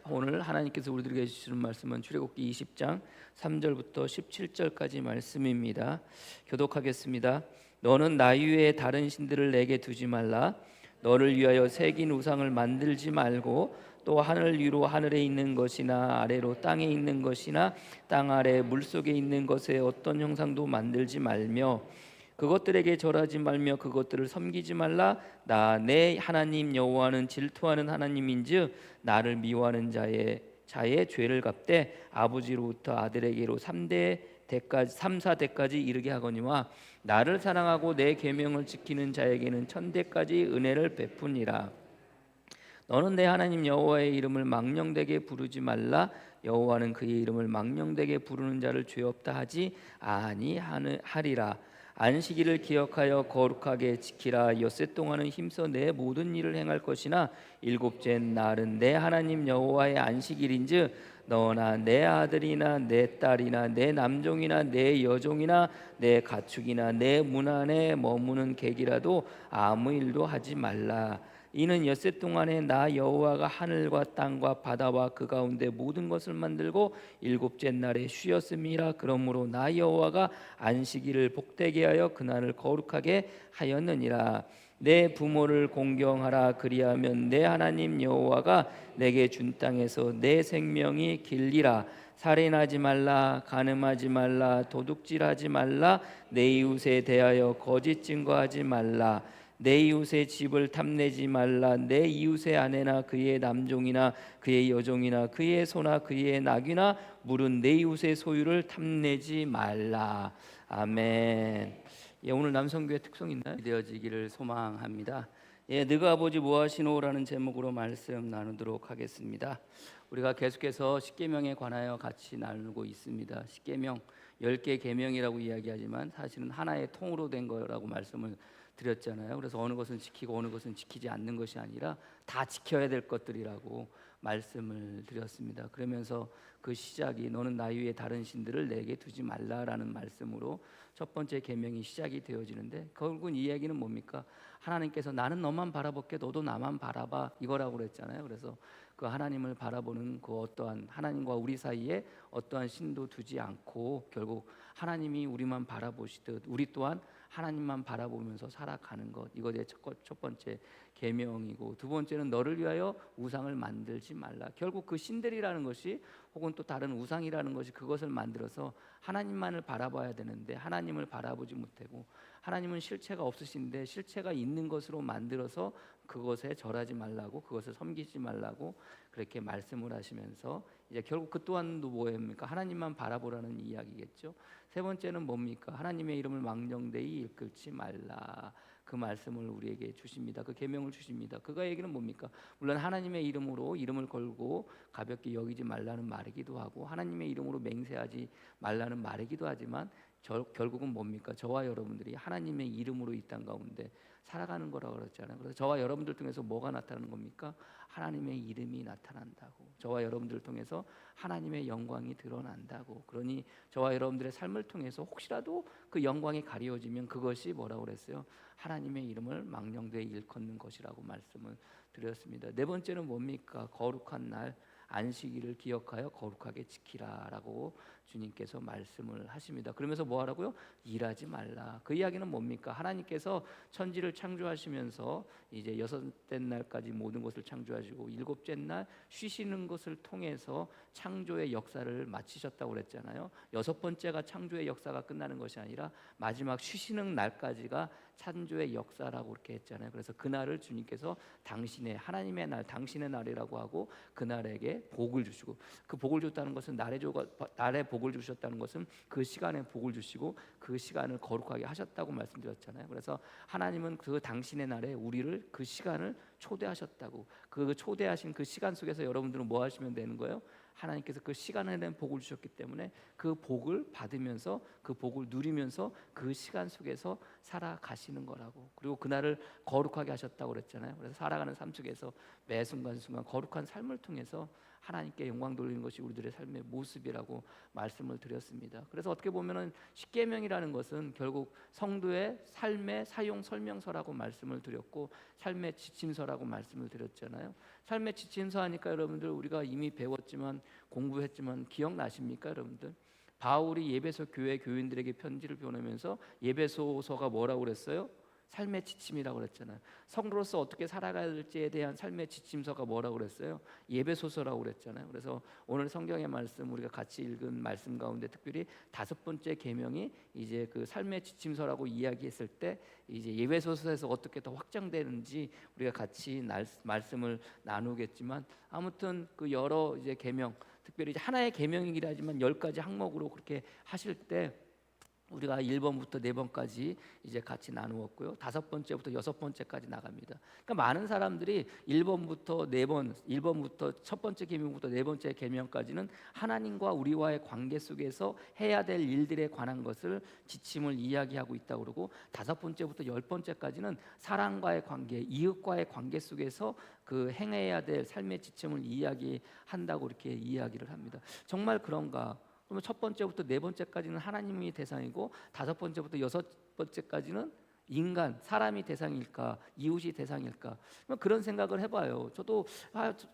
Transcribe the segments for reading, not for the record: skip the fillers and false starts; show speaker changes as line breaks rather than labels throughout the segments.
오늘 하나님께서 우리들에게 주시는 말씀은 출애굽기 20장 3절부터 17절까지 말씀입니다. 교독하겠습니다. 너는 나 위에 다른 신들을 내게 두지 말라. 너를 위하여 새긴 우상을 만들지 말고 또 하늘 위로 하늘에 있는 것이나 아래로 땅에 있는 것이나 땅 아래 물속에 있는 것의 어떤 형상도 만들지 말며 그것들에게 절하지 말며 그것들을 섬기지 말라. 나 내 하나님 여호와는 질투하는 하나님인즉 나를 미워하는 자의 죄를 갚되 아버지로부터 아들에게로 3,4대까지 이르게 하거니와 나를 사랑하고 내 계명을 지키는 자에게는 1,000대까지 은혜를 베푸니라. 너는 내 하나님 여호와의 이름을 망령되게 부르지 말라. 여호와는 그의 이름을 망령되게 부르는 자를 죄 없다 하지 아니하리라. 안식일을 기억하여 거룩하게 지키라. 엿새 동안은 힘써 내 모든 일을 행할 것이나 일곱째 날은 내 하나님 여호와의 안식일인즉 너나 내 아들이나 내 딸이나 내 남종이나 내 여종이나 내 가축이나 내 문 안에 머무는 객이라도 아무 일도 하지 말라. 이는 엿새 동안에 나 여호와가 하늘과 땅과 바다와 그 가운데 모든 것을 만들고 일곱째 날에 쉬었음이라. 그러므로 나 여호와가 안식일을 복되게 하여 그날을 거룩하게 하였느니라. 내 부모를 공경하라. 그리하면 내 하나님 여호와가 내게 준 땅에서 내 생명이 길리라. 살인하지 말라. 간음하지 말라. 도둑질하지 말라. 내 이웃에 대하여 거짓 증거하지 말라. 내 이웃의 집을 탐내지 말라. 내 이웃의 아내나 그의 남종이나 그의 여종이나 그의 소나 그의 낙이나 물은 내 이웃의 소유를 탐내지 말라. 아멘. 오늘 남성교회 특성 있나요? 되어지기를 소망합니다. 너가 아버지 무엇이노라는 제목으로 말씀 나누도록 하겠습니다. 우리가 계속해서 십계명에 관하여 같이 나누고 있습니다. 십계명 10개 계명이라고 이야기하지만 사실은 하나의 통으로 된 거라고 말씀을 드렸잖아요. 그래서 어느 것은 지키고 어느 것은 지키지 않는 것이 아니라 다 지켜야 될 것들이라고 말씀을 드렸습니다. 그러면서 그 시작이 너는 나 위에 다른 신들을 내게 두지 말라라는 말씀으로 첫 번째 계명이 시작이 되어지는데 결국은 이 이야기는 뭡니까? 하나님께서 나는 너만 바라볼게 너도 나만 바라봐 이거라고 그랬잖아요. 그래서 그 하나님을 바라보는 그 어떠한 하나님과 우리 사이에 어떠한 신도 두지 않고 결국 하나님이 우리만 바라보시듯 우리 또한 하나님만 바라보면서 살아가는 것, 이것이 첫 번째 계명이고, 두 번째는 너를 위하여 우상을 만들지 말라. 결국 그 신들이라는 것이 혹은 또 다른 우상이라는 것이 그것을 만들어서 하나님만을 바라봐야 되는데 하나님을 바라보지 못하고, 하나님은 실체가 없으신데 실체가 있는 것으로 만들어서 그것에 절하지 말라고, 그것을 섬기지 말라고 그렇게 말씀을 하시면서 이제 결국 그 또한도 뭐입니까? 하나님만 바라보라는 이야기겠죠. 세 번째는 뭡니까? 하나님의 이름을 망령되이 일컬지 말라. 그 말씀을 우리에게 주십니다. 그 계명을 주십니다. 그가 얘기는 뭡니까? 물론 하나님의 이름으로 이름을 걸고 가볍게 여기지 말라는 말이기도 하고, 하나님의 이름으로 맹세하지 말라는 말이기도 하지만 결국은 뭡니까? 저와 여러분들이 하나님의 이름으로 이 땅 가운데 살아가는 거라고 그랬잖아요. 그래서 저와 여러분들 통해서 뭐가 나타나는 겁니까? 하나님의 이름이 나타난다고. 저와 여러분들을 통해서 하나님의 영광이 드러난다고. 그러니 저와 여러분들의 삶을 통해서 혹시라도 그 영광이 가려지면 그것이 뭐라고 그랬어요? 하나님의 이름을 망령되이 일컫는 것이라고 말씀을 드렸습니다. 네 번째는 뭡니까? 거룩한 날 안식일을 기억하여 거룩하게 지키라라고 주님께서 말씀을 하십니다. 그러면서 뭐 하라고요? 일하지 말라. 그 이야기는 뭡니까? 하나님께서 천지를 창조하시면서 이제 여섯째 날까지 모든 것을 창조하시고 일곱째 날 쉬시는 것을 통해서 창조의 역사를 마치셨다고 그랬잖아요. 여섯 번째가 창조의 역사가 끝나는 것이 아니라 마지막 쉬시는 날까지가 창조의 역사라고 그렇게 했잖아요. 그래서 그날을 주님께서 당신의 하나님의 날, 당신의 날이라고 하고 그날에게 복을 주시고, 그 복을 줬다는 것은 날에 복을 주셨다는 것은 그 시간에 복을 주시고 그 시간을 거룩하게 하셨다고 말씀드렸잖아요. 그래서 하나님은 그 당신의 날에 우리를 그 시간을 초대하셨다고. 그 초대하신 그 시간 속에서 여러분들은 뭐 하시면 되는 거예요? 하나님께서 그 시간에 대한 복을 주셨기 때문에 그 복을 받으면서 그 복을 누리면서 그 시간 속에서 살아가시는 거라고. 그리고 그날을 거룩하게 하셨다고 그랬잖아요. 그래서 살아가는 삶 속에서 매 순간순간 거룩한 삶을 통해서 하나님께 영광 돌리는 것이 우리들의 삶의 모습이라고 말씀을 드렸습니다. 그래서 어떻게 보면은 십계명이라는 것은 결국 성도의 삶의 사용 설명서라고 말씀을 드렸고, 삶의 지침서라고 지침서라고 말씀을 드렸잖아요. 삶의 지침서 하니까 여러분들 우리가 이미 배웠지만 공부했지만 기억나십니까 여러분들? 바울이 예배소 교회 교인들에게 편지를 보내면서 예배소서가 뭐라고 그랬어요? 삶의 지침이라고 그랬잖아요. 성도로서 어떻게 살아가야 될지에 대한 삶의 지침서가 뭐라고 그랬어요? 예배소서라고 그랬잖아요. 그래서 오늘 성경의 말씀 우리가 같이 읽은 말씀 가운데 특별히 5번째 계명이 이제 그 삶의 지침서라고 이야기했을 때 이제 예배소서에서 어떻게 더 확장되는지 우리가 같이 말씀을 나누겠지만 아무튼 그 여러 이제 계명 특별히 이제 하나의 계명이긴 하지만 10가지 항목으로 그렇게 하실 때 우리가 1번부터 4번까지 이제 같이 나누었고요. 5번째부터 6번째까지 나갑니다. 그러니까 많은 사람들이 1번부터 4번, 1번부터 첫 번째 계명부터 4번째 계명까지는 하나님과 우리와의 관계 속에서 해야 될 일들에 관한 것을 지침을 이야기하고 있다고 그러고 5번째부터 10번째까지는 사랑과의 관계, 이웃과의 관계 속에서 그 행해야 될 삶의 지침을 이야기한다고 이렇게 이야기를 합니다. 정말 그런가? 그러면 첫 번째부터 4번째까지는 하나님이 대상이고 5번째부터 6번째까지는 인간, 사람이 대상일까, 이웃이 대상일까? 그런 생각을 해봐요. 저도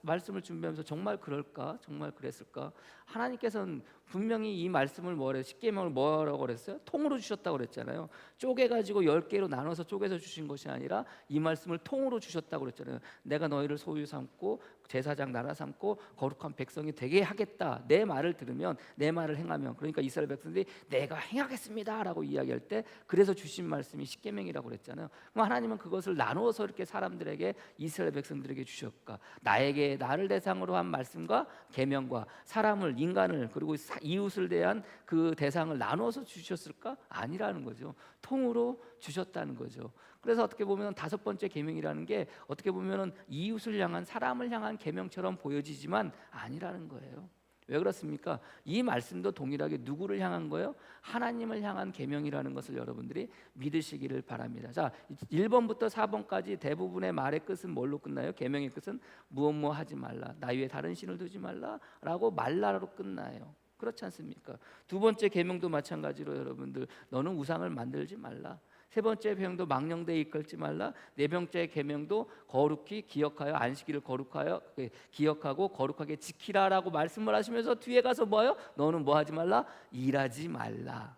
말씀을 준비하면서 정말 그럴까, 정말 그랬을까? 하나님께서는 분명히 이 말씀을 뭐래, 십계명을 뭐라고 그랬어요? 통으로 주셨다고 그랬잖아요. 쪼개가지고 10개로 나눠서 쪼개서 주신 것이 아니라 이 말씀을 통으로 주셨다고 그랬잖아요. 내가 너희를 소유 삼고 제사장 나라 삼고 거룩한 백성이 되게 하겠다. 내 말을 들으면, 내 말을 행하면, 그러니까 이스라엘 백성들이 내가 행하겠습니다라고 이야기할 때 그래서 주신 말씀이 십계명이라고 그랬잖아요. 그럼 하나님은 그것을 나누어서 이렇게 사람들에게, 이스라엘 백성들에게 주셨까? 나에게, 나를 대상으로 한 말씀과 계명과 사람을, 인간을, 그리고 이웃을 대한 그 대상을 나누어서 주셨을까? 아니라는 거죠. 통으로 주셨다는 거죠. 그래서 어떻게 보면 5번째 계명이라는 게 어떻게 보면 이웃을 향한, 사람을 향한 계명처럼 보여지지만 아니라는 거예요. 왜 그렇습니까? 이 말씀도 동일하게 누구를 향한 거예요? 하나님을 향한 계명이라는 것을 여러분들이 믿으시기를 바랍니다. 자, 1번부터 4번까지 대부분의 말의 끝은 뭘로 끝나요? 계명의 끝은 무엇 하지 말라, 나 외에 다른 신을 두지 말라라고 말라로 끝나요. 그렇지 않습니까? 2번째 계명도 마찬가지로 여러분들, 너는 우상을 만들지 말라. 3번째 계명도 망령되이 이끌지 말라. 4번째 계명도 거룩히 기억하여, 안식일을 거룩하여 기억하고 거룩하게 지키라라고 말씀을 하시면서 뒤에 가서 뭐요? 너는 뭐 하지 말라? 일하지 말라.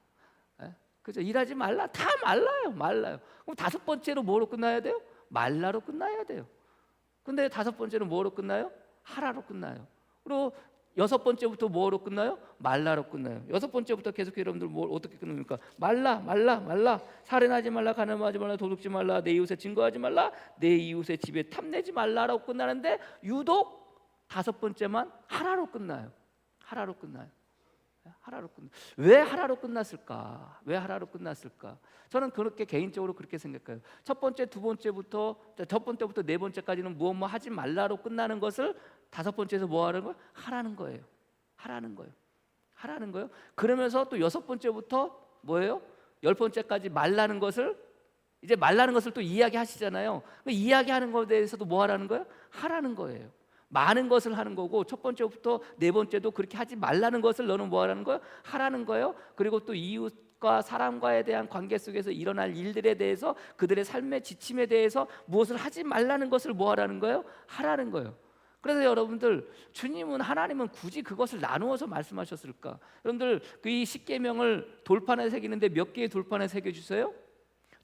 그죠? 일하지 말라. 다 말라요. 그럼 5번째로 뭐로 끝나야 돼요? 말라로 끝나야 돼요. 근데 5번째로 뭐로 끝나요? 하라로 끝나요. 그리고 6번째부터 뭐로 끝나요? 말라로 끝나요. 6번째부터 계속 여러분들 뭘 어떻게 끝납니까? 말라. 살인하지 말라, 간음하지 말라, 도둑지 말라, 내 이웃에 증거하지 말라, 내 이웃의 집에 탐내지 말라라고 끝나는데 유독 5번째만 하라로 끝나요. 왜 하라로 끝났을까? 저는 그렇게 개인적으로 그렇게 생각해요. 첫 번째, 두 번째부터, 첫 번째부터 4번째까지는 무엇 하지 말라로 끝나는 것을 5번째에서 뭐 하는 거예요? 하라는 거예요. 그러면서 또 6번째부터 뭐예요? 10번째까지 말라는 것을 또 이야기하시잖아요. 이야기하는 것에 대해서도 뭐 하라는 거예요? 하라는 거예요. 많은 것을 하는 거고, 첫 번째부터 4번째도 그렇게 하지 말라는 것을 너는 뭐 하라는 거예요? 하라는 거예요. 그리고 또 이웃과 사람과에 대한 관계 속에서 일어날 일들에 대해서, 그들의 삶의 지침에 대해서 무엇을 하지 말라는 것을 뭐 하라는 거예요? 하라는 거예요. 그래서 여러분들, 하나님은 굳이 그것을 나누어서 말씀하셨을까? 여러분들, 이 십계명을 돌판에 새기는데 몇 개의 돌판에 새겨주세요?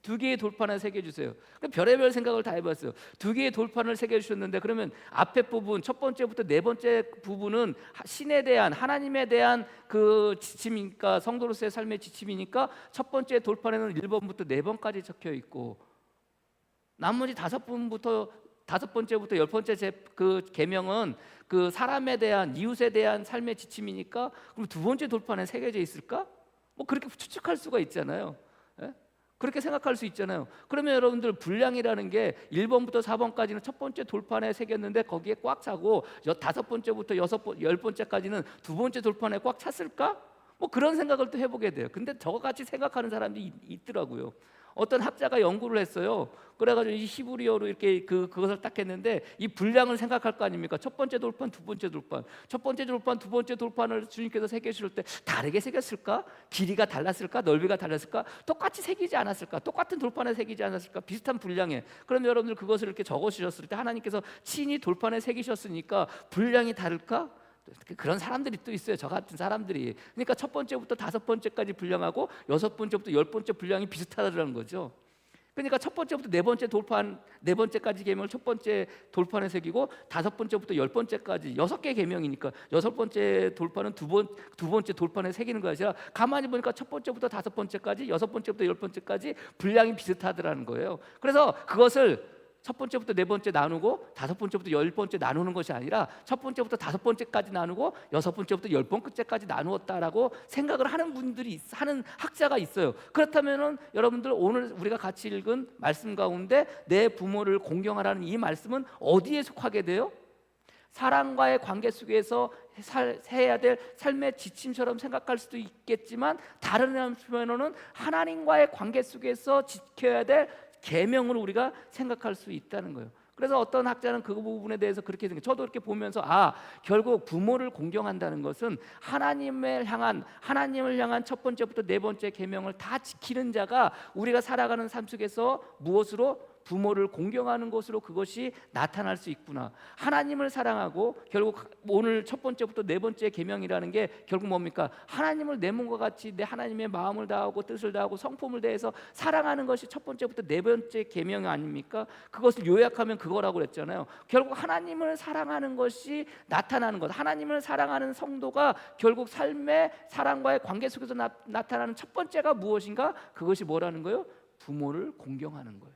2개의 돌판을 새겨주세요. 별의별 생각을 다 해봤어요. 2개의 돌판을 새겨주셨는데, 그러면 앞에 부분, 첫 번째부터 4번째 부분은 신에 대한, 하나님에 대한 그 지침이니까, 성도로서의 삶의 지침이니까 첫 번째 돌판에는 1번부터 4번까지 적혀 있고, 나머지 5번째부터 10번째 그 계명은 그 사람에 대한, 이웃에 대한 삶의 지침이니까, 그럼 2번째 돌판에 새겨져 있을까? 뭐 그렇게 추측할 수가 있잖아요. 그렇게 생각할 수 있잖아요. 그러면 여러분들, 분량이라는 게 1번부터 4번까지는 첫 번째 돌판에 새겼는데 거기에 꽉 차고 5번째부터 10번째까지는 2번째 돌판에 꽉 찼을까? 뭐 그런 생각을 또 해보게 돼요. 근데 저같이 생각하는 사람들이 있더라고요. 어떤 학자가 연구를 했어요. 그래가지고 이 히브리어로 이렇게 그것을 딱 했는데 이 분량을 생각할 거 아닙니까? 첫 번째 돌판, 두 번째 돌판, 첫 번째 돌판, 두 번째 돌판을 주님께서 새기실 때 다르게 새겼을까? 길이가 달랐을까? 넓이가 달랐을까? 똑같이 새기지 않았을까? 똑같은 돌판에 새기지 않았을까? 비슷한 분량에. 그럼 여러분들 그것을 이렇게 적어주셨을 때 하나님께서 친히 돌판에 새기셨으니까 분량이 다를까? 그런 사람들이 또 있어요. 저 같은 사람들이. 그러니까 첫 번째부터 다섯 번째까지 분량하고 여섯 번째부터 열 번째 분량이 비슷하다는 거죠. 그러니까 첫 번째부터 네 번째 돌판, 네 번째까지 계명을 첫 번째 돌판에 새기고 다섯 번째부터 열 번째까지 6개 계명이니까 여섯 번째 돌판은 두 번째 돌판에 새기는 것이 아니라 가만히 보니까 첫 번째부터 다섯 번째까지 여섯 번째부터 열 번째까지 분량이 비슷하더라는 거예요. 그래서 그것을 첫 번째부터 네 번째 나누고 다섯 번째부터 열 번째 나누는 것이 아니라 첫 번째부터 다섯 번째까지 나누고 여섯 번째부터 열 번째까지 나누었다라고 생각을 하는 분들이 하는 학자가 있어요. 그렇다면은 여러분들 오늘 우리가 같이 읽은 말씀 가운데 내 부모를 공경하라는 이 말씀은 어디에 속하게 돼요? 사랑과의 관계 속에서 해야 될 삶의 지침처럼 생각할 수도 있겠지만 다른 한편으로는 하나님과의 관계 속에서 지켜야 될 계명으로 우리가 생각할 수 있다는 거예요. 그래서 어떤 학자는 그 부분에 대해서 그렇게 생각해요. 저도 이렇게 보면서 결국 부모를 공경한다는 것은 하나님을 향한 첫 번째부터 네 번째 계명을 다 지키는 자가 우리가 살아가는 삶 속에서 무엇으로 부모를 공경하는 것으로 그것이 나타날 수 있구나. 하나님을 사랑하고 결국 오늘 첫 번째부터 네 번째 계명이라는 게 결국 뭡니까? 하나님을 내 몸과 같이 내 하나님의 마음을 다하고 뜻을 다하고 성품을 다해서 사랑하는 것이 첫 번째부터 네 번째 계명 아닙니까? 그것을 요약하면 그거라고 그랬잖아요. 결국 하나님을 사랑하는 것이 나타나는 것, 하나님을 사랑하는 성도가 결국 삶의 사랑과의 관계 속에서 나타나는 첫 번째가 무엇인가? 그것이 뭐라는 거예요? 부모를 공경하는 거예요.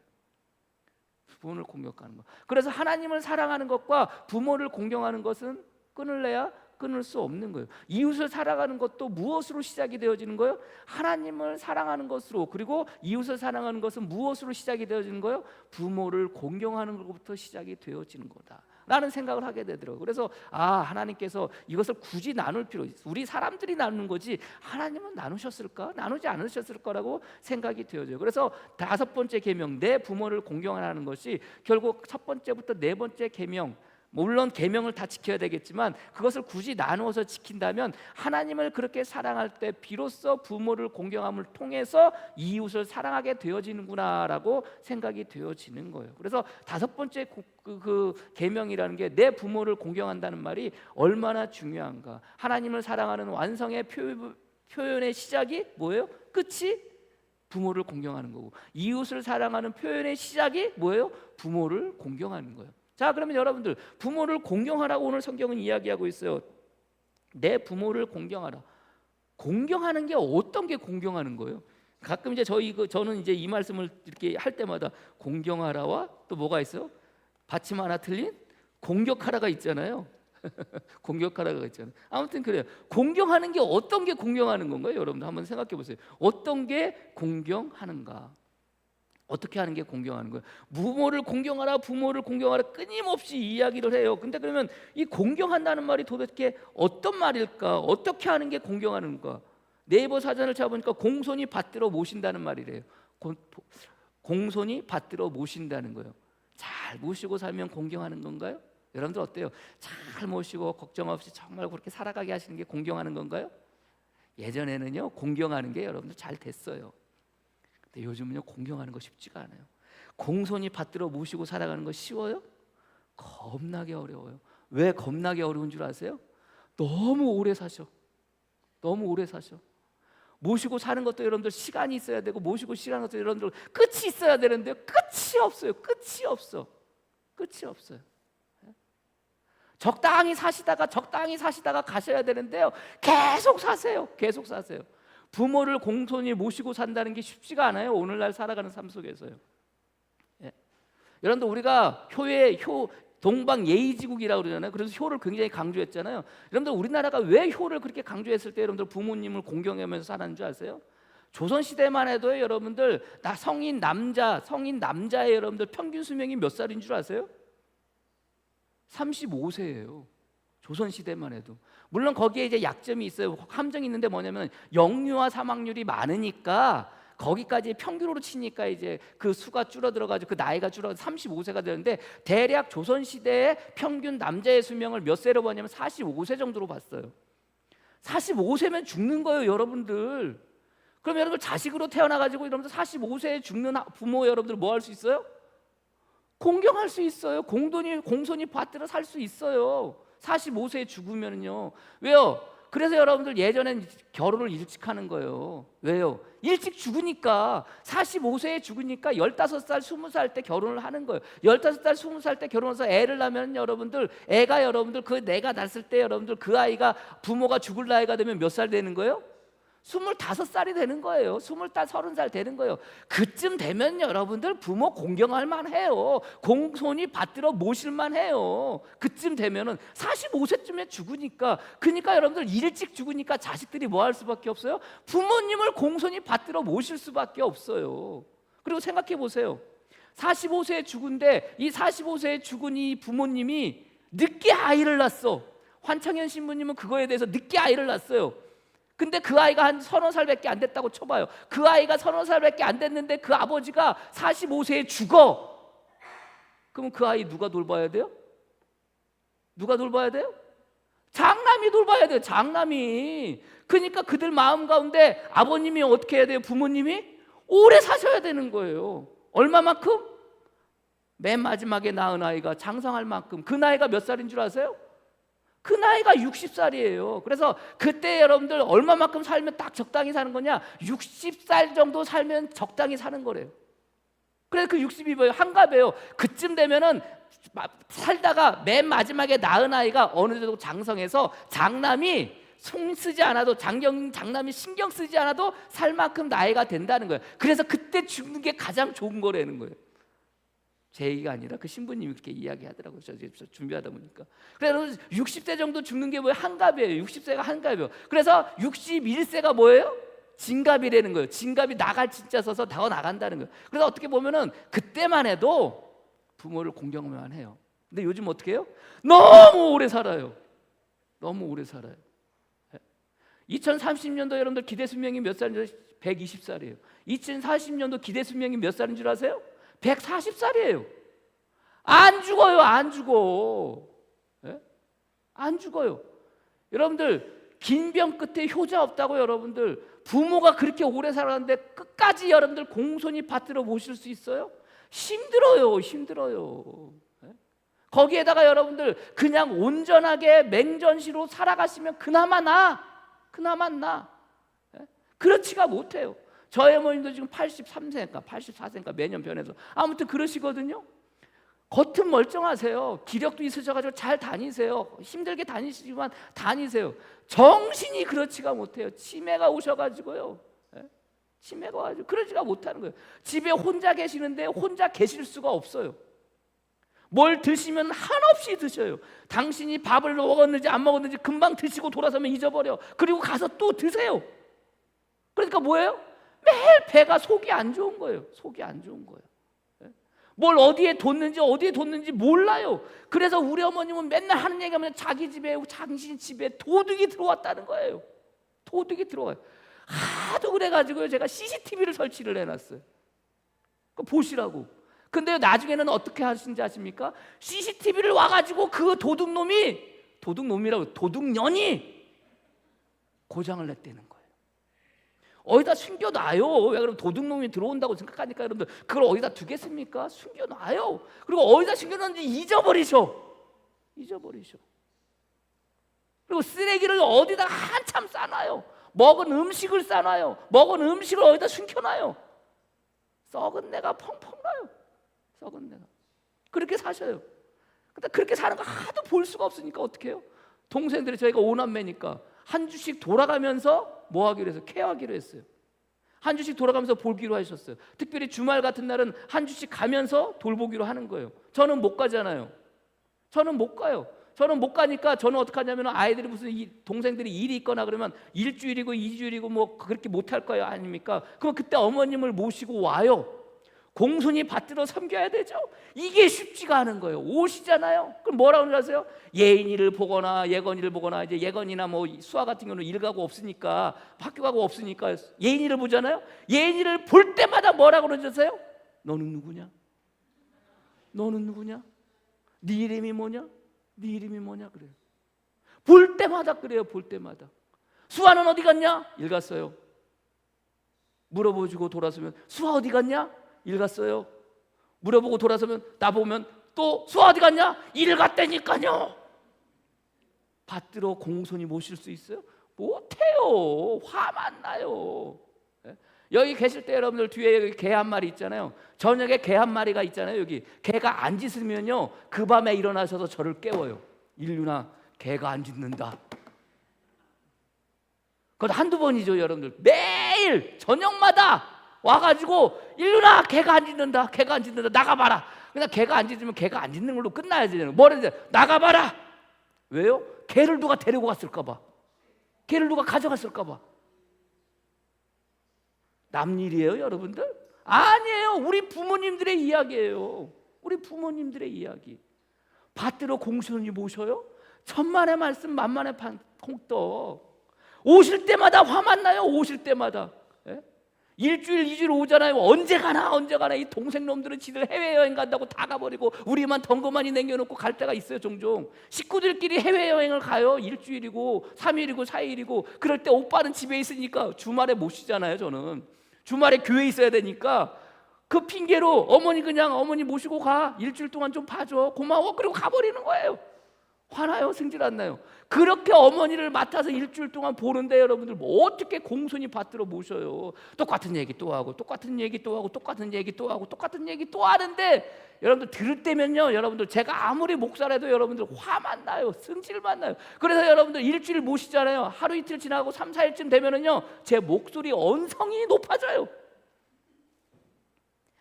부모를 공경하는 것. 그래서 하나님을 사랑하는 것과 부모를 공경하는 것은 끊을래야 끊을 수 없는 거예요. 이웃을 사랑하는 것도 무엇으로 시작이 되어지는 거예요? 하나님을 사랑하는 것으로. 그리고 이웃을 사랑하는 것은 무엇으로 시작이 되어지는 거예요? 부모를 공경하는 것부터 시작이 되어지는 거다 라는 생각을 하게 되더라고요. 그래서 하나님께서 이것을 굳이 나눌 필요 있어. 우리 사람들이 나누는 거지 하나님은 나누셨을까? 나누지 않으셨을 거라고 생각이 되어져요. 그래서 다섯 번째 계명, 내 부모를 공경하라는 것이 결국 첫 번째부터 네 번째 계명, 물론 계명을 다 지켜야 되겠지만 그것을 굳이 나누어서 지킨다면 하나님을 그렇게 사랑할 때 비로소 부모를 공경함을 통해서 이웃을 사랑하게 되어지는구나라고 생각이 되어지는 거예요. 그래서 다섯 번째 그 계명이라는 게 내 부모를 공경한다는 말이 얼마나 중요한가. 하나님을 사랑하는 완성의 표현의 시작이 뭐예요? 끝이 부모를 공경하는 거고, 이웃을 사랑하는 표현의 시작이 뭐예요? 부모를 공경하는 거예요. 자, 그러면 여러분들 부모를 공경하라고 오늘 성경은 이야기하고 있어요. 내 부모를 공경하라. 공경하는 게 어떤 게 공경하는 거예요? 가끔 이제 저는 이제 이 말씀을 이렇게 할 때마다 공경하라와 또 뭐가 있어요? 받침 하나 틀린 공격하라가 있잖아요. 공격하라가 있잖아요. 아무튼 그래요. 공경하는 게 어떤 게 공경하는 건가요? 여러분들 한번 생각해 보세요. 어떤 게 공경하는가? 어떻게 하는 게 공경하는 거예요? 부모를 공경하라 끊임없이 이야기를 해요. 근데 그러면 이 공경한다는 말이 도대체 어떤 말일까? 어떻게 하는 게 공경하는가? 네이버 사전을 찾아보니까 공손히 받들어 모신다는 말이래요. 공손히 받들어 모신다는 거예요. 잘 모시고 살면 공경하는 건가요? 여러분들 어때요? 잘 모시고 걱정 없이 정말 그렇게 살아가게 하시는 게 공경하는 건가요? 예전에는요 공경하는 게 여러분들 잘 됐어요. 근데 요즘은요 공경하는 거 쉽지가 않아요. 공손히 받들어 모시고 살아가는 거 쉬워요? 겁나게 어려워요. 왜 겁나게 어려운 줄 아세요? 너무 오래 사셔. 모시고 사는 것도 여러분들 시간이 있어야 되고, 모시고 시간 것도 여러분들 끝이 있어야 되는데요, 끝이 없어요. 끝이 없어요. 적당히 사시다가 가셔야 되는데요, 계속 사세요. 부모를 공손히 모시고 산다는 게 쉽지가 않아요. 오늘날 살아가는 삶 속에서요. 여러분들 우리가 동방 예의지국이라고 그러잖아요. 그래서 효를 굉장히 강조했잖아요. 여러분들 우리나라가 왜 효를 그렇게 강조했을 때 여러분들 부모님을 공경하면서 살았는 줄 아세요? 조선 시대만 해도요, 여러분들 성인 남자의 여러분들 평균 수명이 몇 살인 줄 아세요? 35세예요. 조선 시대만 해도. 물론 거기에 이제 약점이 있어요. 함정이 있는데 뭐냐면 영유아 사망률이 많으니까 거기까지 평균으로 치니까 이제 그 수가 줄어들어가지고 그 나이가 줄어 35세가 되는데, 대략 조선시대의 평균 남자의 수명을 몇 세로 보냐면 45세 정도로 봤어요. 45세면 죽는 거예요, 여러분들. 그럼 여러분들 자식으로 태어나가지고 여러분들 45세에 죽는 부모 여러분들 뭐 할 수 있어요? 공경할 수 있어요. 공손히 받들어 살 수 있어요. 45세에 죽으면요. 왜요? 그래서 여러분들 예전엔 결혼을 일찍 하는 거예요. 왜요? 일찍 죽으니까. 45세에 죽으니까 15살, 20살 때 결혼을 하는 거예요. 15살, 20살 때 결혼해서 애를 낳으면 여러분들, 애가 여러분들 그 내가 낳았을 때 여러분들 그 아이가 부모가 죽을 나이가 되면 몇 살 되는 거예요? 25살이 되는 거예요. 20살, 30살 되는 거예요. 그쯤 되면 여러분들 부모 공경할 만해요. 공손히 받들어 모실 만해요. 그쯤 되면은 45세쯤에 죽으니까. 그러니까 여러분들 일찍 죽으니까 자식들이 뭐 할 수밖에 없어요? 부모님을 공손히 받들어 모실 수밖에 없어요. 그리고 생각해 보세요. 45세에 죽은데 이 45세에 죽은 이 부모님이 늦게 아이를 낳았어. 환창현 신부님은 그거에 대해서 늦게 아이를 낳았어요. 근데 그 아이가 한 30살밖에 안 됐다고 쳐봐요. 그 아이가 30살밖에 안 됐는데 그 아버지가 45세에 죽어. 그럼 그 아이 누가 돌봐야 돼요? 누가 돌봐야 돼요? 장남이 돌봐야 돼요. 장남이. 그러니까 그들 마음 가운데 아버님이 어떻게 해야 돼요? 부모님이 오래 사셔야 되는 거예요. 얼마만큼? 맨 마지막에 낳은 아이가 장성할 만큼. 그 나이가 몇 살인 줄 아세요? 그 나이가 60살이에요. 그래서 그때 여러분들 얼마만큼 살면 딱 적당히 사는 거냐? 60살 정도 살면 적당히 사는 거래요. 그래서 그 60이 뭐예요? 한갑이에요. 그쯤 되면은 살다가 맨 마지막에 낳은 아이가 어느 정도 장성해서 장남이 송 쓰지 않아도 장남이 신경 쓰지 않아도 살 만큼 나이가 된다는 거예요. 그래서 그때 죽는 게 가장 좋은 거라는 거예요. 제 얘기가 아니라 그 신부님이 그렇게 이야기하더라고요. 저 준비하다 보니까. 그래서 60세 정도 죽는 게 뭐예요? 한갑이에요. 60세가 한갑이에요. 그래서 61세가 뭐예요? 진갑이라는 거예요. 진갑이 나갈 진짜 써서 더 나간다는 거예요. 그래서 어떻게 보면은 그때만 해도 부모를 공경만 해요. 근데 요즘 어떻게 해요? 너무 오래 살아요. 너무 오래 살아요. 2030년도 여러분들 기대 수명이 몇 살인 줄 아세요? 120살이에요. 2040년도 기대 수명이 몇 살인 줄 아세요? 140살이에요. 안 죽어요. 안 죽어. 예? 안 죽어요. 여러분들 긴 병 끝에 효자 없다고. 여러분들 부모가 그렇게 오래 살았는데 끝까지 여러분들 공손히 받들어 모실 수 있어요? 힘들어요. 힘들어요. 예? 거기에다가 여러분들 그냥 온전하게 맹전시로 살아가시면 그나마 나. 예? 그렇지가 못해요. 저희 어머님도 지금 83세인가 84세인가 매년 변해서 아무튼 그러시거든요. 겉은 멀쩡하세요. 기력도 있으셔가지고 잘 다니세요. 힘들게 다니시지만 다니세요. 정신이 그렇지가 못해요. 치매가 오셔가지고요. 치매가 와가지고 그러지가 못하는 거예요. 집에 혼자 계시는데 혼자 계실 수가 없어요. 뭘 드시면 한없이 드셔요. 당신이 밥을 먹었는지 안 먹었는지 금방 드시고 돌아서면 잊어버려. 그리고 가서 또 드세요. 그러니까 뭐예요? 매일 배가 속이 안 좋은 거예요. 속이 안 좋은 거예요. 뭘 어디에 뒀는지 몰라요. 그래서 우리 어머님은 맨날 하는 얘기하면 자기 집에, 당신 집에 도둑이 들어왔다는 거예요. 도둑이 들어와요. 하도 그래가지고요 제가 CCTV를 설치를 해놨어요. 보시라고. 근데 나중에는 어떻게 하신지 아십니까? CCTV를 와가지고 그 도둑년이 고장을 냈다는 거예요. 어디다 숨겨놔요. 왜 그러면 도둑놈이 들어온다고 생각하니까 여러분들 그걸 어디다 두겠습니까? 숨겨놔요. 그리고 어디다 숨겨놨는지 잊어버리셔. 그리고 쓰레기를 어디다 한참 싸놔요. 먹은 음식을 싸놔요. 먹은 음식을 어디다 숨겨놔요. 썩은 내가 펑펑 나요. 썩은 내가. 그렇게 사셔요. 근데 그렇게 사는 거 하도 볼 수가 없으니까 어떻게 해요? 동생들이 저희가 5남매니까 한 주씩 돌아가면서 뭐 하기로 해서 케어하기로 했어요. 한 주씩 돌아가면서 보기로 하셨어요. 특별히 주말 같은 날은 한 주씩 가면서 돌보기로 하는 거예요. 저는 못 가잖아요. 저는 못 가요. 저는 못 가니까 저는 어떻게 하냐면 아이들이 무슨 동생들이 일이 있거나 그러면 일주일이고 2주일이고 뭐 그렇게 못 할 거예요. 아닙니까? 그럼 그때 어머님을 모시고 와요. 공손히 받들어 섬겨야 되죠. 이게 쉽지가 않은 거예요. 오시잖아요. 그럼 뭐라고 하세요? 예인이를 보거나 예건이를 보거나, 이제 예건이나 뭐 수아 같은 경우는 일 가고 없으니까, 학교 가고 없으니까 예인이를 보잖아요. 예인이를 볼 때마다 뭐라고 그러세요? 너는 누구냐? 너는 누구냐? 네 이름이 뭐냐? 네 이름이 뭐냐? 그래요. 볼 때마다 그래요. 볼 때마다. 수아는 어디 갔냐? 일 갔어요. 물어보고 돌아서면 수아 어디 갔냐? 일 갔어요. 물어보고 돌아서면 나보면 또 수아 어디 갔냐? 일 갔다니까요. 받들어 공손히 모실 수 있어요? 못해요. 화만 나요. 여기 계실 때 여러분들 뒤에 여기 개 한 마리 있잖아요. 저녁에 개 한 마리가 있잖아요. 여기 개가 안 짖으면요, 그 밤에 일어나셔서 저를 깨워요. 일루나, 개가 안 짖는다. 그건 한두 번이죠. 여러분들 매일 저녁마다 와가지고 일루나, 개가 안 짖는다, 개가 안 짖는다, 나가봐라. 그냥 개가 안 짖으면 개가 안 짖는 걸로 끝나야지. 뭐라는지 나가봐라. 왜요? 개를 누가 데리고 갔을까 봐. 개를 누가 가져갔을까 봐. 남 일이에요 여러분들? 아니에요. 우리 부모님들의 이야기예요. 우리 부모님들의 이야기. 받들어 공손히 모셔요? 천만의 말씀 만만의 콩떡. 오실 때마다 화만 나요. 오실 때마다. 예? 일주일, 2주일 오잖아요. 언제 가나 언제 가나. 이 동생 놈들은 지들 해외여행 간다고 다 가버리고 우리만 덩그마니 남겨놓고 갈 때가 있어요. 종종 식구들끼리 해외여행을 가요. 일주일이고 3일이고 4일이고. 그럴 때 오빠는 집에 있으니까 주말에 못 쉬잖아요. 저는 주말에 교회에 있어야 되니까 그 핑계로 어머니, 그냥 어머니 모시고 가, 일주일 동안 좀 봐줘, 고마워, 그리고 가버리는 거예요. 화나요? 승질 안 나요? 그렇게 어머니를 맡아서 일주일 동안 보는데 여러분들 뭐 어떻게 공손히 받들어 모셔요? 똑같은 얘기 또 하고 똑같은 얘기 또 하고 똑같은 얘기 또 하고 똑같은 얘기 또 하는데 여러분들 들을 때면요, 여러분들 제가 아무리 목사라도 여러분들 화만 나요. 승질만 나요. 그래서 여러분들 일주일 모시잖아요. 하루 이틀 지나고 3, 4일쯤 되면은요, 제 목소리 언성이 높아져요.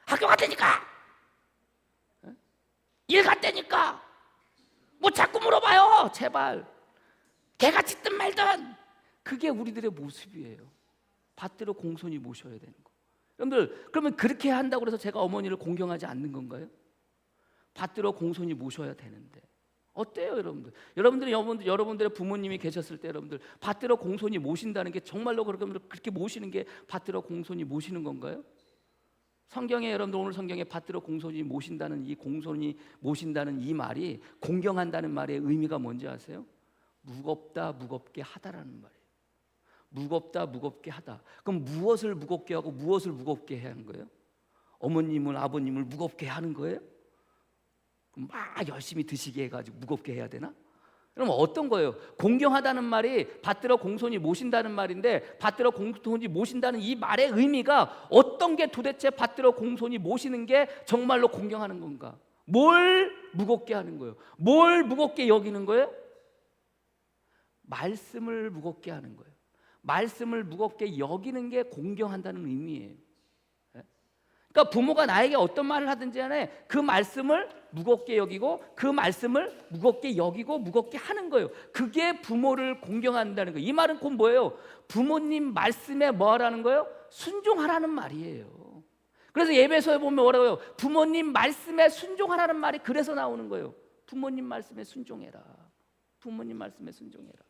학교 갔다니까, 일 갔다니까, 뭐 자꾸 물어봐요. 제발. 개가 짖든 말든. 그게 우리들의 모습이에요. 받들어 공손히 모셔야 되는 거. 여러분들, 그러면 그렇게 한다고 해서 제가 어머니를 공경하지 않는 건가요? 받들어 공손히 모셔야 되는데 어때요 여러분들? 여러분들의 부모님이 계셨을 때 여러분들 받들어 공손히 모신다는 게 정말로 그렇게 모시는 게 받들어 공손히 모시는 건가요? 성경에 여러분들, 오늘 성경에 받들어 공손히 모신다는 이 공손히 모신다는 이 말이, 공경한다는 말의 의미가 뭔지 아세요? 무겁다, 무겁게 하다라는 말이에요. 무겁다, 무겁게 하다. 그럼 무엇을 무겁게 하고 무엇을 무겁게 해야 하는 거예요? 어머님을, 아버님을 무겁게 하는 거예요? 막 열심히 드시게 해가지고 무겁게 해야 되나? 그럼 어떤 거예요? 공경하다는 말이 받들어 공손히 모신다는 말인데, 받들어 공손히 모신다는 이 말의 의미가 어떤 게 도대체 받들어 공손히 모시는 게 정말로 공경하는 건가? 뭘 무겁게 하는 거예요? 뭘 무겁게 여기는 거예요? 말씀을 무겁게 하는 거예요. 말씀을 무겁게 여기는 게 공경한다는 의미예요. 그러니까 부모가 나에게 어떤 말을 하든지 간에 그 말씀을 무겁게 여기고 그 말씀을 무겁게 여기고 무겁게 하는 거예요. 그게 부모를 공경한다는 거예요. 이 말은 곧 뭐예요? 부모님 말씀에 뭐 하라는 거예요? 순종하라는 말이에요. 그래서 예배서에 보면 뭐라고 해요? 부모님 말씀에 순종하라는 말이 그래서 나오는 거예요. 부모님 말씀에 순종해라. 부모님 말씀에 순종해라.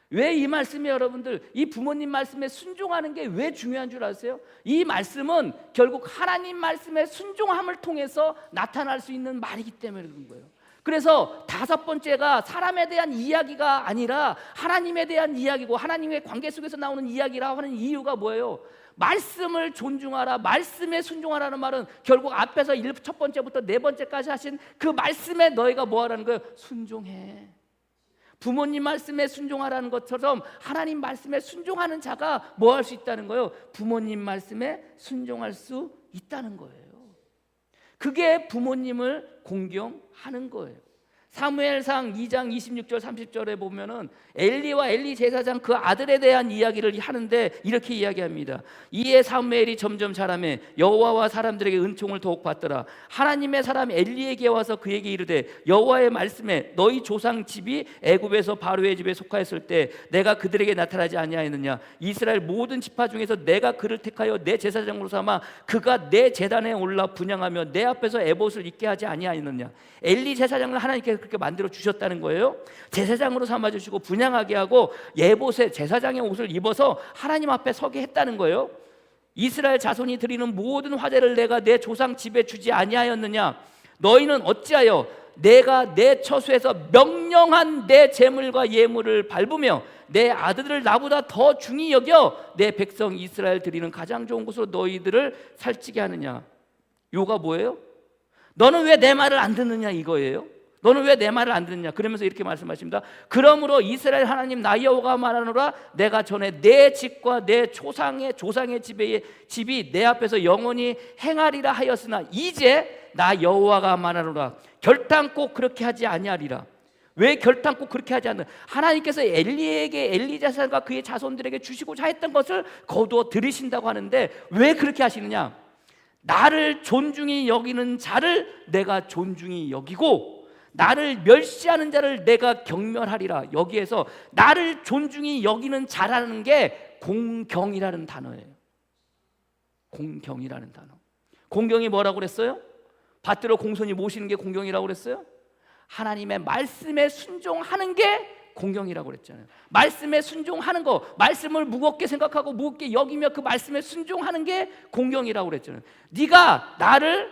왜 이 말씀이, 여러분들, 이 부모님 말씀에 순종하는 게 왜 중요한 줄 아세요? 이 말씀은 결국 하나님 말씀에 순종함을 통해서 나타날 수 있는 말이기 때문에 그런 거예요. 그래서 다섯 번째가 사람에 대한 이야기가 아니라 하나님에 대한 이야기고, 하나님의 관계 속에서 나오는 이야기라 하는 이유가 뭐예요? 말씀을 존중하라, 말씀에 순종하라는 말은 결국 앞에서 첫 번째부터 네 번째까지 하신 그 말씀에 너희가 뭐 하라는 거예요? 순종해. 부모님 말씀에 순종하라는 것처럼 하나님 말씀에 순종하는 자가 뭐 할 수 있다는 거예요? 부모님 말씀에 순종할 수 있다는 거예요. 그게 부모님을 공경하는 거예요. 사무엘상 2장 26절 30절에 보면은 엘리와 엘리 제사장 그 아들에 대한 이야기를 하는데 이렇게 이야기합니다. 이에 사무엘이 점점 자라매 여호와와 사람들에게 은총을 더욱 받더라. 하나님의 사람 엘리에게 와서 그에게 이르되 여호와의 말씀에 너희 조상 집이 애굽에서 바로의 집에 속하였을 때 내가 그들에게 나타나지 아니하였느냐. 이스라엘 모든 지파 중에서 내가 그를 택하여 내 제사장으로 삼아 그가 내 제단에 올라 분향하며 내 앞에서 에봇을 입게 하지 아니하였느냐. 엘리 제사장을 하나님께서 그렇게 만들어 주셨다는 거예요. 제사장으로 삼아 주시고 분향하게 하고 예봇의 제사장의 옷을 입어서 하나님 앞에 서게 했다는 거예요. 이스라엘 자손이 드리는 모든 화제를 내가 내 조상 집에 주지 아니하였느냐. 너희는 어찌하여 내가 내 처소에서 명령한 내 제물과 예물을 밟으며 내 아들을 나보다 더 중히 여겨 내 백성 이스라엘 드리는 가장 좋은 곳으로 너희들을 살찌게 하느냐. 요가 뭐예요? 너는 왜 내 말을 안 듣느냐 이거예요. 너는 왜 내 말을 안 듣느냐. 그러면서 이렇게 말씀하십니다. 그러므로 이스라엘 하나님 나 여호와가 말하노라. 내가 전에 내 집과 내 조상의 집이 내 앞에서 영원히 행하리라 하였으나 이제 나 여호와가 말하노라. 결단코 그렇게 하지 아니하리라. 왜 결단코 그렇게 하지 않는? 하나님께서 엘리 제사장과 그의 자손들에게 주시고자 했던 것을 거두어 들으신다고 하는데 왜 그렇게 하시느냐. 나를 존중히 여기는 자를 내가 존중히 여기고 나를 멸시하는 자를 내가 경멸하리라. 여기에서 나를 존중히 여기는 자라는 게 공경이라는 단어예요. 공경이라는 단어. 공경이 뭐라고 그랬어요? 받들어 공손히 모시는 게 공경이라고 그랬어요? 하나님의 말씀에 순종하는 게 공경이라고 그랬잖아요. 말씀에 순종하는 거, 말씀을 무겁게 생각하고 무겁게 여기며 그 말씀에 순종하는 게 공경이라고 그랬잖아요. 네가 나를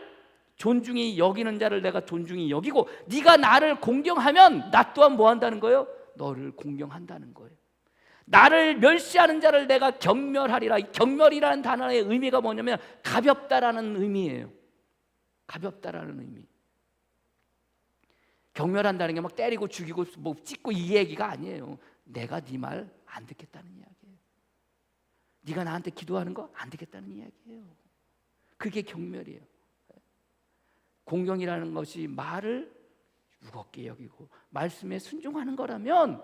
존중히 여기는 자를 내가 존중히 여기고 네가 나를 공경하면 나 또한 뭐 한다는 거예요? 너를 공경한다는 거예요. 나를 멸시하는 자를 내가 경멸하리라. 이 경멸이라는 단어의 의미가 뭐냐면 가볍다라는 의미예요. 가볍다라는 의미. 경멸한다는 게 막 때리고 죽이고 뭐 찢고 이 얘기가 아니에요. 내가 네 말 안 듣겠다는 이야기예요. 네가 나한테 기도하는 거 안 듣겠다는 이야기예요. 그게 경멸이에요. 공경이라는 것이 말을 무겁게 여기고 말씀에 순종하는 거라면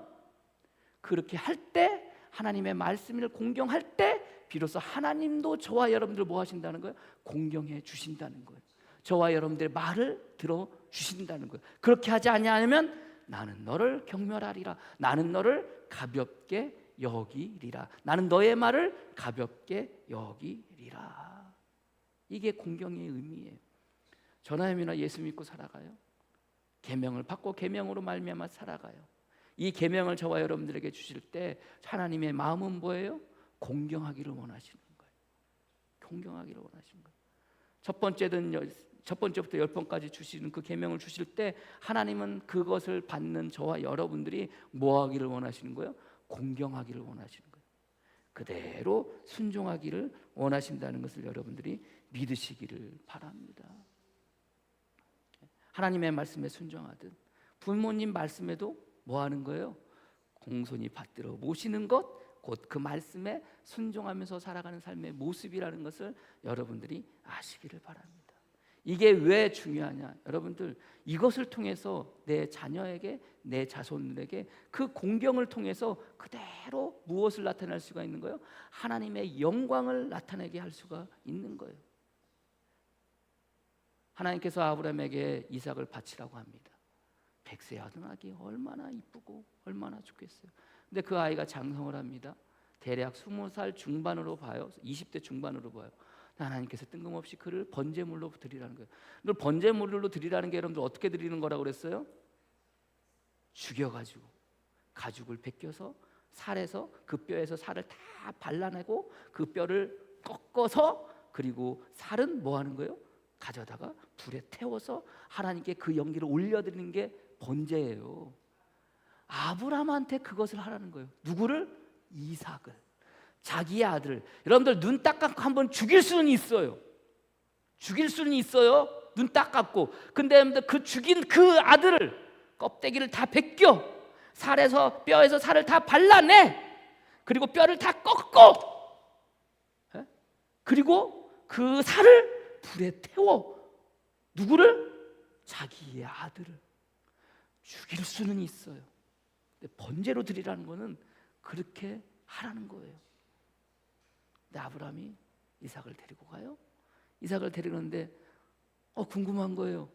그렇게 할 때 하나님의 말씀을 공경할 때 비로소 하나님도 저와 여러분들 뭐 하신다는 거예요? 공경해 주신다는 거예요. 저와 여러분들의 말을 들어주신다는 거예요. 그렇게 하지 아니하면 나는 너를 경멸하리라. 나는 너를 가볍게 여기리라. 나는 너의 말을 가볍게 여기리라. 이게 공경의 의미예요. 전하염이나 예수 믿고 살아가요. 계명을 받고 계명으로 말미암아 살아가요. 이 계명을 저와 여러분들에게 주실 때 하나님의 마음은 뭐예요? 공경하기를 원하시는 거예요. 공경하기를 원하시는 거예요. 첫 번째부터 10번까지 주시는 그 계명을 주실 때 하나님은 그것을 받는 저와 여러분들이 뭐 하기를 원하시는 거예요? 공경하기를 원하시는 거예요. 그대로 순종하기를 원하신다는 것을 여러분들이 믿으시기를 바랍니다. 하나님의 말씀에 순종하듯 부모님 말씀에도 뭐 하는 거예요? 공손히 받들어 모시는 것, 곧 그 말씀에 순종하면서 살아가는 삶의 모습이라는 것을 여러분들이 아시기를 바랍니다. 이게 왜 중요하냐? 여러분들 이것을 통해서 내 자녀에게, 내 자손들에게 그 공경을 통해서 그대로 무엇을 나타낼 수가 있는 거예요? 하나님의 영광을 나타내게 할 수가 있는 거예요. 하나님께서 아브라함에게 이삭을 바치라고 합니다. 100세 아들아기 얼마나 이쁘고 얼마나 좋겠어요. 근데 그 아이가 장성을 합니다. 대략 20살 중반으로 봐요. 20대 중반으로 봐요. 하나님께서 뜬금없이 그를 번제물로 드리라는 거예요. 그걸 번제물로 드리라는 게 여러분들 어떻게 드리는 거라고 그랬어요? 죽여가지고 가죽을 벗겨서 살에서 그 뼈에서 살을 다 발라내고 그 뼈를 꺾어서 그리고 살은 뭐 하는 거예요? 가져다가 불에 태워서 하나님께 그 연기를 올려드리는 게 번제예요. 아브라함한테 그것을 하라는 거예요. 누구를? 이삭을. 자기의 아들을. 여러분들 눈 딱 감고 한번 죽일 수는 있어요. 죽일 수는 있어요. 눈 딱 감고. 근데 여러분들 그 죽인 그 아들을 껍데기를 다 벗겨 살에서 뼈에서 살을 다 발라내. 그리고 뼈를 다 꺾고 그리고 그 살을 불에 태워. 누구를? 자기의 아들을. 죽일 수는 있어요. 근데 번제로 드리라는 거는 그렇게 하라는 거예요. 근데 아브라함이 이삭을 데리고 가요. 이삭을 데리는데 궁금한 거예요.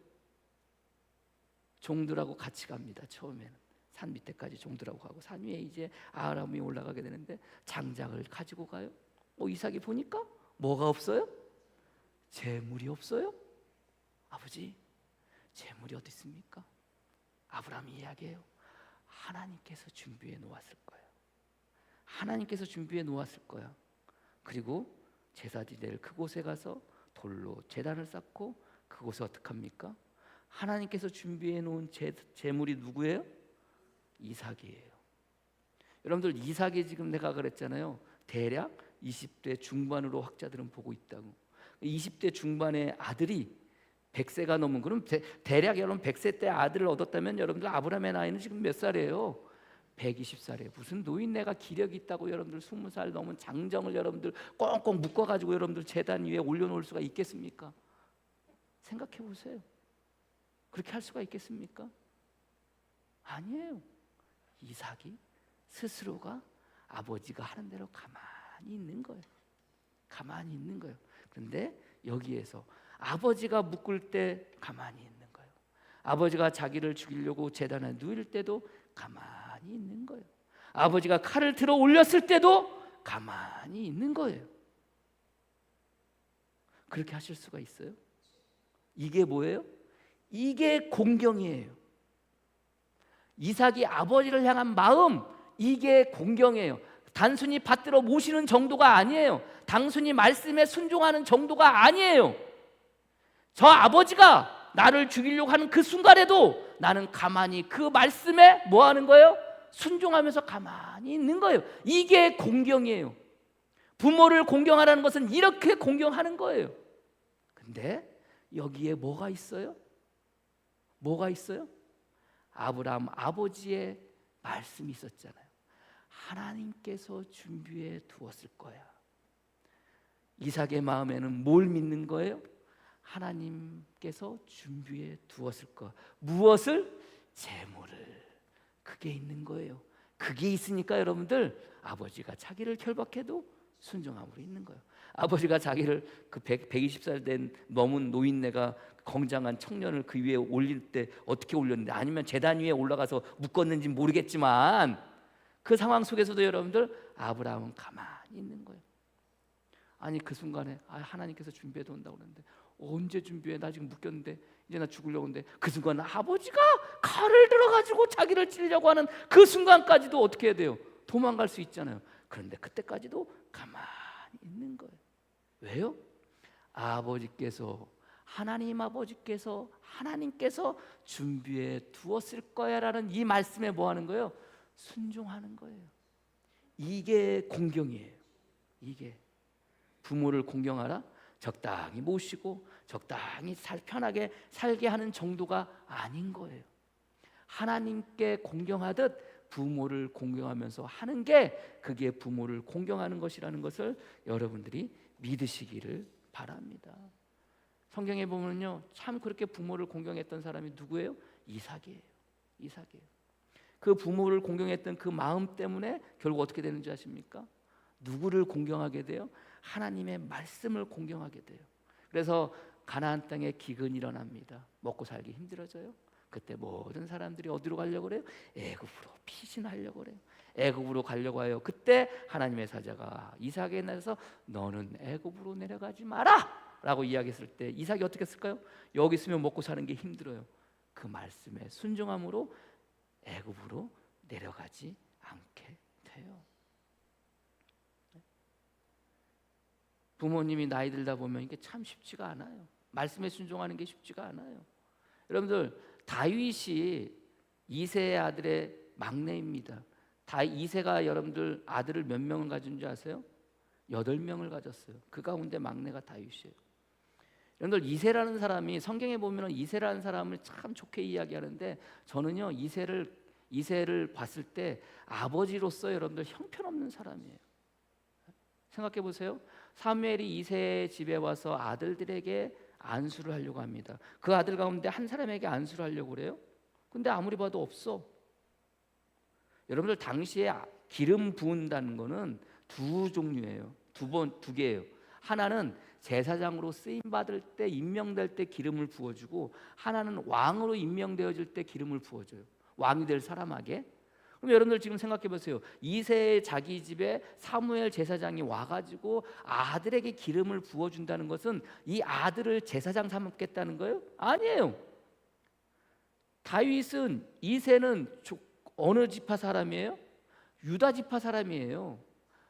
종들하고 같이 갑니다. 처음에는 산 밑에까지 종들하고 가고 산 위에 이제 아브라함이 올라가게 되는데 장작을 가지고 가요. 이삭이 보니까 뭐가 없어요? 재물이 없어요. 아버지, 재물이 어디 있습니까? 아브라함이 이야기해요. 하나님께서 준비해 놓았을 거예요. 하나님께서 준비해 놓았을 거야. 그리고 제사 지낼 그곳에 가서 돌로 제단을 쌓고 그곳에 어떻게 합니까? 하나님께서 준비해 놓은 제물이 누구예요? 이삭이에요. 여러분들, 이삭이 지금 내가 그랬잖아요. 대략 20대 중반으로 학자들은 보고 있다고. 20대 중반의 아들이 100세가 넘은, 그럼 대략 여러분 100세 때 아들을 얻었다면 여러분들 아브라함의 나이는 지금 몇 살이에요? 120살이에요. 무슨 노인네가 기력이 있다고 여러분들 20살 넘은 장정을 여러분들 꽁꽁 묶어가지고 여러분들 제단 위에 올려놓을 수가 있겠습니까? 생각해 보세요. 그렇게 할 수가 있겠습니까? 아니에요. 이삭이 스스로가 아버지가 하는 대로 가만히 있는 거예요. 가만히 있는 거예요. 그런데 여기에서 아버지가 묶을 때 가만히 있는 거예요. 아버지가 자기를 죽이려고 제단에 누일 때도 가만히 있는 거예요. 아버지가 칼을 들어 올렸을 때도 가만히 있는 거예요. 그렇게 하실 수가 있어요? 이게 뭐예요? 이게 공경이에요. 이삭이 아버지를 향한 마음, 이게 공경이에요. 단순히 받들어 모시는 정도가 아니에요. 단순히 말씀에 순종하는 정도가 아니에요. 저 아버지가 나를 죽이려고 하는 그 순간에도 나는 가만히 그 말씀에 뭐 하는 거예요? 순종하면서 가만히 있는 거예요. 이게 공경이에요. 부모를 공경하라는 것은 이렇게 공경하는 거예요. 근데 여기에 뭐가 있어요? 뭐가 있어요? 아브라함 아버지의 말씀이 있었잖아요. 하나님께서 준비해 두었을 거야. 이삭의 마음에는 뭘 믿는 거예요? 하나님께서 준비해 두었을 거. 무엇을? 재물을. 그게 있는 거예요. 그게 있으니까 여러분들, 아버지가 자기를 결박해도 순종함으로 있는 거예요. 아버지가 자기를 그 120살 된 넘은 노인네가 건장한 청년을 그 위에 올릴 때 어떻게 올렸는데, 아니면 제단 위에 올라가서 묶었는지 모르겠지만 그 상황 속에서도 여러분들, 아브라함은 가만히 있는 거예요. 아니 그 순간에 하나님께서 준비해 온다고 그러는데, 언제 준비해? 나 지금 묶였는데 이제 나 죽으려고 하는데, 그 순간 아버지가 칼을 들어가지고 자기를 찌르려고 하는 그 순간까지도 어떻게 해야 돼요? 도망갈 수 있잖아요. 그런데 그때까지도 가만히 있는 거예요. 왜요? 하나님께서 준비해 두었을 거야라는 이 말씀에 뭐 하는 거예요? 순종하는 거예요. 이게 공경이에요. 이게 부모를 공경하라? 적당히 모시고 적당히 편하게 살게 하는 정도가 아닌 거예요. 하나님께 공경하듯 부모를 공경하면서 하는 게, 그게 부모를 공경하는 것이라는 것을 여러분들이 믿으시기를 바랍니다. 성경에 보면요, 참 그렇게 부모를 공경했던 사람이 누구예요? 이삭이에요. 그 부모를 공경했던 그 마음 때문에 결국 어떻게 되는지 아십니까? 누구를 공경하게 돼요? 하나님의 말씀을 공경하게 돼요. 그래서 가나안 땅에 기근이 일어납니다. 먹고 살기 힘들어져요. 그때 모든 사람들이 어디로 가려고 그래요? 애굽으로 피신하려고 그래요. 애굽으로 가려고 해요. 그때 하나님의 사자가 이삭에게 나서 너는 애굽으로 내려가지 마라 라고 이야기했을 때, 이삭이 어떻게 했을까요? 여기 있으면 먹고 사는 게 힘들어요. 그 말씀에 순종함으로 애굽으로 내려가지 않게 돼요. 부모님이 나이 들다 보면 이게 참 쉽지가 않아요. 말씀에 순종하는 게 쉽지가 않아요. 여러분들, 다윗이 이세의 아들의 막내입니다. 이세가 여러분들 아들을 몇 명을 가진 줄 아세요? 8명을 가졌어요. 그 가운데 막내가 다윗이에요. 여러분들, 이세라는 사람이, 성경에 보면 이세라는 사람을 참 좋게 이야기하는데, 저는요 이세를 봤을 때 아버지로서 여러분들 형편없는 사람이에요. 생각해 보세요. 사무엘이 이세의 집에 와서 아들들에게 안수를 하려고 합니다. 그 아들 가운데 한 사람에게 안수를 하려고 그래요. 근데 아무리 봐도 없어. 여러분들 당시에 기름 부은다는 거는 두 종류예요. 두 개예요. 하나는 제사장으로 쓰임 받을 때, 임명될 때 기름을 부어주고, 하나는 왕으로 임명되어질 때 기름을 부어줘요. 왕이 될 사람에게. 그럼 여러분들 지금 생각해 보세요. 이새의 자기 집에 사무엘 제사장이 와가지고 아들에게 기름을 부어준다는 것은 이 아들을 제사장 삼겠다는 거예요? 아니에요. 다윗은, 이새는 어느 지파 사람이에요? 유다 지파 사람이에요.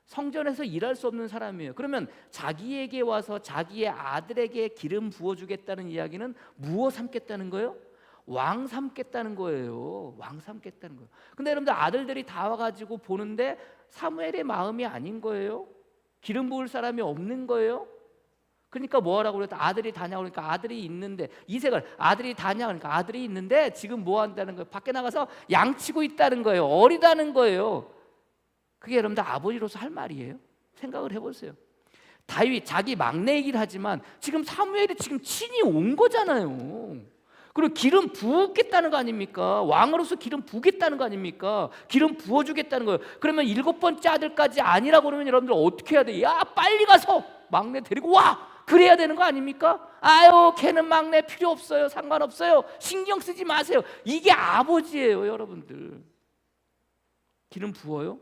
성전에서 일할 수 없는 사람이에요. 그러면 자기에게 와서 자기의 아들에게 기름 부어주겠다는 이야기는 무엇 삼겠다는 거예요? 왕 삼겠다는 거예요. 왕 삼겠다는 거예요. 근데 여러분들 아들들이 다 와가지고 보는데 사무엘의 마음이 아닌 거예요. 기름 부을 사람이 없는 거예요. 그러니까 뭐 하라고 그랬다. 아들이 다냐 그러니까 아들이 있는데, 이색을 아들이 다냐 그러니까 아들이 있는데 지금 뭐 한다는 거예요? 밖에 나가서 양치고 있다는 거예요. 어리다는 거예요. 그게 여러분들 아버지로서 할 말이에요. 생각을 해보세요. 다윗 자기 막내이긴 하지만 지금 사무엘이 지금 친히 온 거잖아요. 그리고 기름 부겠다는 거 아닙니까? 왕으로서 기름 부겠다는 거 아닙니까? 기름 부어주겠다는 거예요. 그러면 7번째 아들까지 아니라고 그러면 여러분들 어떻게 해야 돼? 야, 빨리 가서 막내 데리고 와! 그래야 되는 거 아닙니까? 아유, 걔는 막내 필요 없어요. 상관없어요. 신경 쓰지 마세요. 이게 아버지예요, 여러분들. 기름 부어요?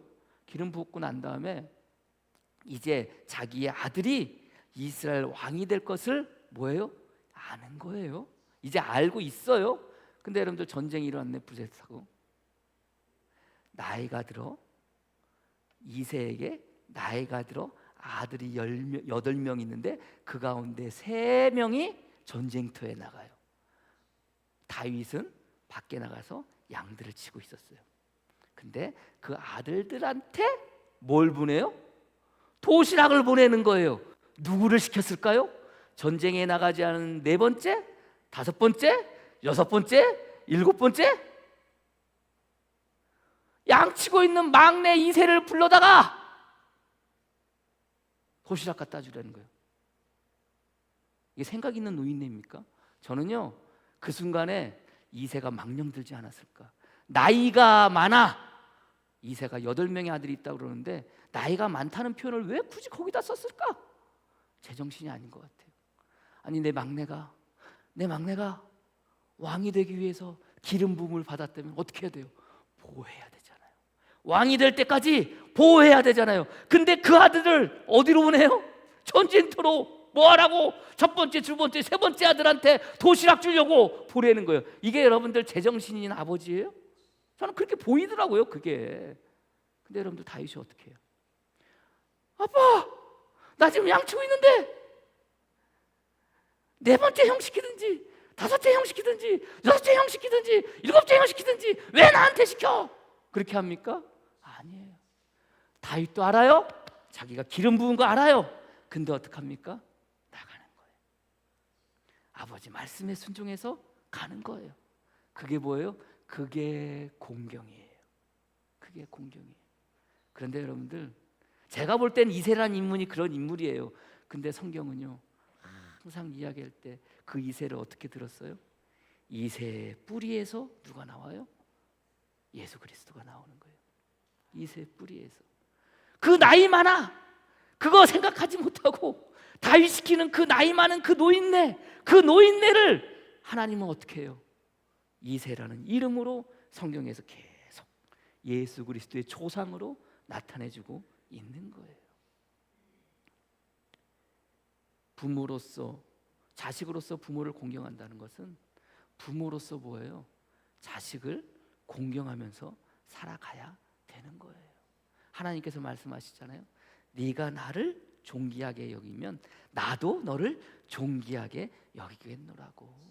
기름 붓고 난 다음에 이제 자기의 아들이 이스라엘 왕이 될 것을 뭐예요? 아는 거예요. 이제 알고 있어요. 근데 여러분들 전쟁이 일어났네. 부zet하고 나이가 들어, 이새에게 나이가 들어 아들이 8명 있는데 그 가운데 3명이 전쟁터에 나가요. 다윗은 밖에 나가서 양들을 치고 있었어요. 근데 그 아들들한테 뭘 보내요? 도시락을 보내는 거예요. 누구를 시켰을까요? 전쟁에 나가지 않은 4번째, 5번째, 6번째, 7번째? 양치고 있는 막내 이새를 불러다가 도시락 갖다 주라는 거예요. 이게 생각 있는 노인네입니까? 저는요, 그 순간에 이새가 망령들지 않았을까. 나이가 많아. 이새가 8명의 아들이 있다고 그러는데 나이가 많다는 표현을 왜 굳이 거기다 썼을까? 제정신이 아닌 것 같아요. 아니, 내 막내가 왕이 되기 위해서 기름 부음을 받았다면 어떻게 해야 돼요? 보호해야 되잖아요. 왕이 될 때까지 보호해야 되잖아요. 근데 그 아들을 어디로 보내요? 전쟁터로. 뭐 하라고? 첫 번째, 두 번째, 세 번째 아들한테 도시락 주려고 보내는 거예요. 이게 여러분들 제정신인 아버지예요? 저는 그렇게 보이더라고요, 그게. 근데 여러분들 다윗이 어떻게 해요? 아빠, 나 지금 양치고 있는데 4번째 형 시키든지 5째 형 시키든지 6째 형 시키든지 7째 형 시키든지 왜 나한테 시켜? 그렇게 합니까? 아니에요. 다윗도 알아요. 자기가 기름 부은 거 알아요. 근데 어떡합니까? 나가는 거예요. 아버지 말씀에 순종해서 가는 거예요. 그게 뭐예요? 그게 공경이에요. 그게 공경이에요. 그런데 여러분들, 제가 볼 땐 이새라는 인물이 그런 인물이에요. 근데 성경은요, 항상 이야기할 때 그 이새를 어떻게 들었어요? 이새의 뿌리에서 누가 나와요? 예수 그리스도가 나오는 거예요. 이새의 뿌리에서. 그 나이 많아, 그거 생각하지 못하고 다윗 시키는 그 나이 많은 그 노인네를 하나님은 어떻게 해요? 이새라는 이름으로 성경에서 계속 예수 그리스도의 초상으로 나타내주고 있는 거예요. 부모로서, 자식으로서 부모를 공경한다는 것은 부모로서 뭐예요? 자식을 공경하면서 살아가야 되는 거예요. 하나님께서 말씀하시잖아요. 네가 나를 존귀하게 여기면 나도 너를 존귀하게 여기겠노라고.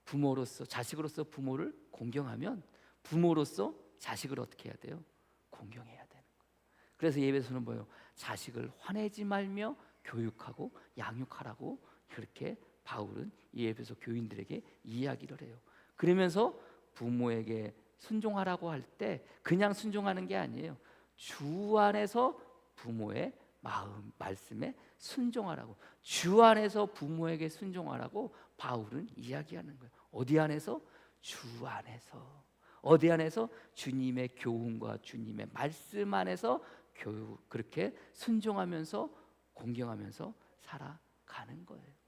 부모로서, 자식으로서 부모를 공경하면 부모로서 자식을 어떻게 해야 돼요? 공경해야 되는 거예요. 그래서 예배소는 뭐예요? 자식을 화내지 말며 교육하고 양육하라고 그렇게 바울은 이 에베소 교인들에게 이야기를 해요. 그러면서 부모에게 순종하라고 할 때 그냥 순종하는 게 아니에요. 주 안에서 부모의 마음, 말씀에 순종하라고, 주 안에서 부모에게 순종하라고 바울은 이야기하는 거예요. 어디 안에서? 주 안에서. 어디 안에서? 주님의 교훈과 주님의 말씀 안에서 그렇게 순종하면서 공경하면서 살아가는 거예요.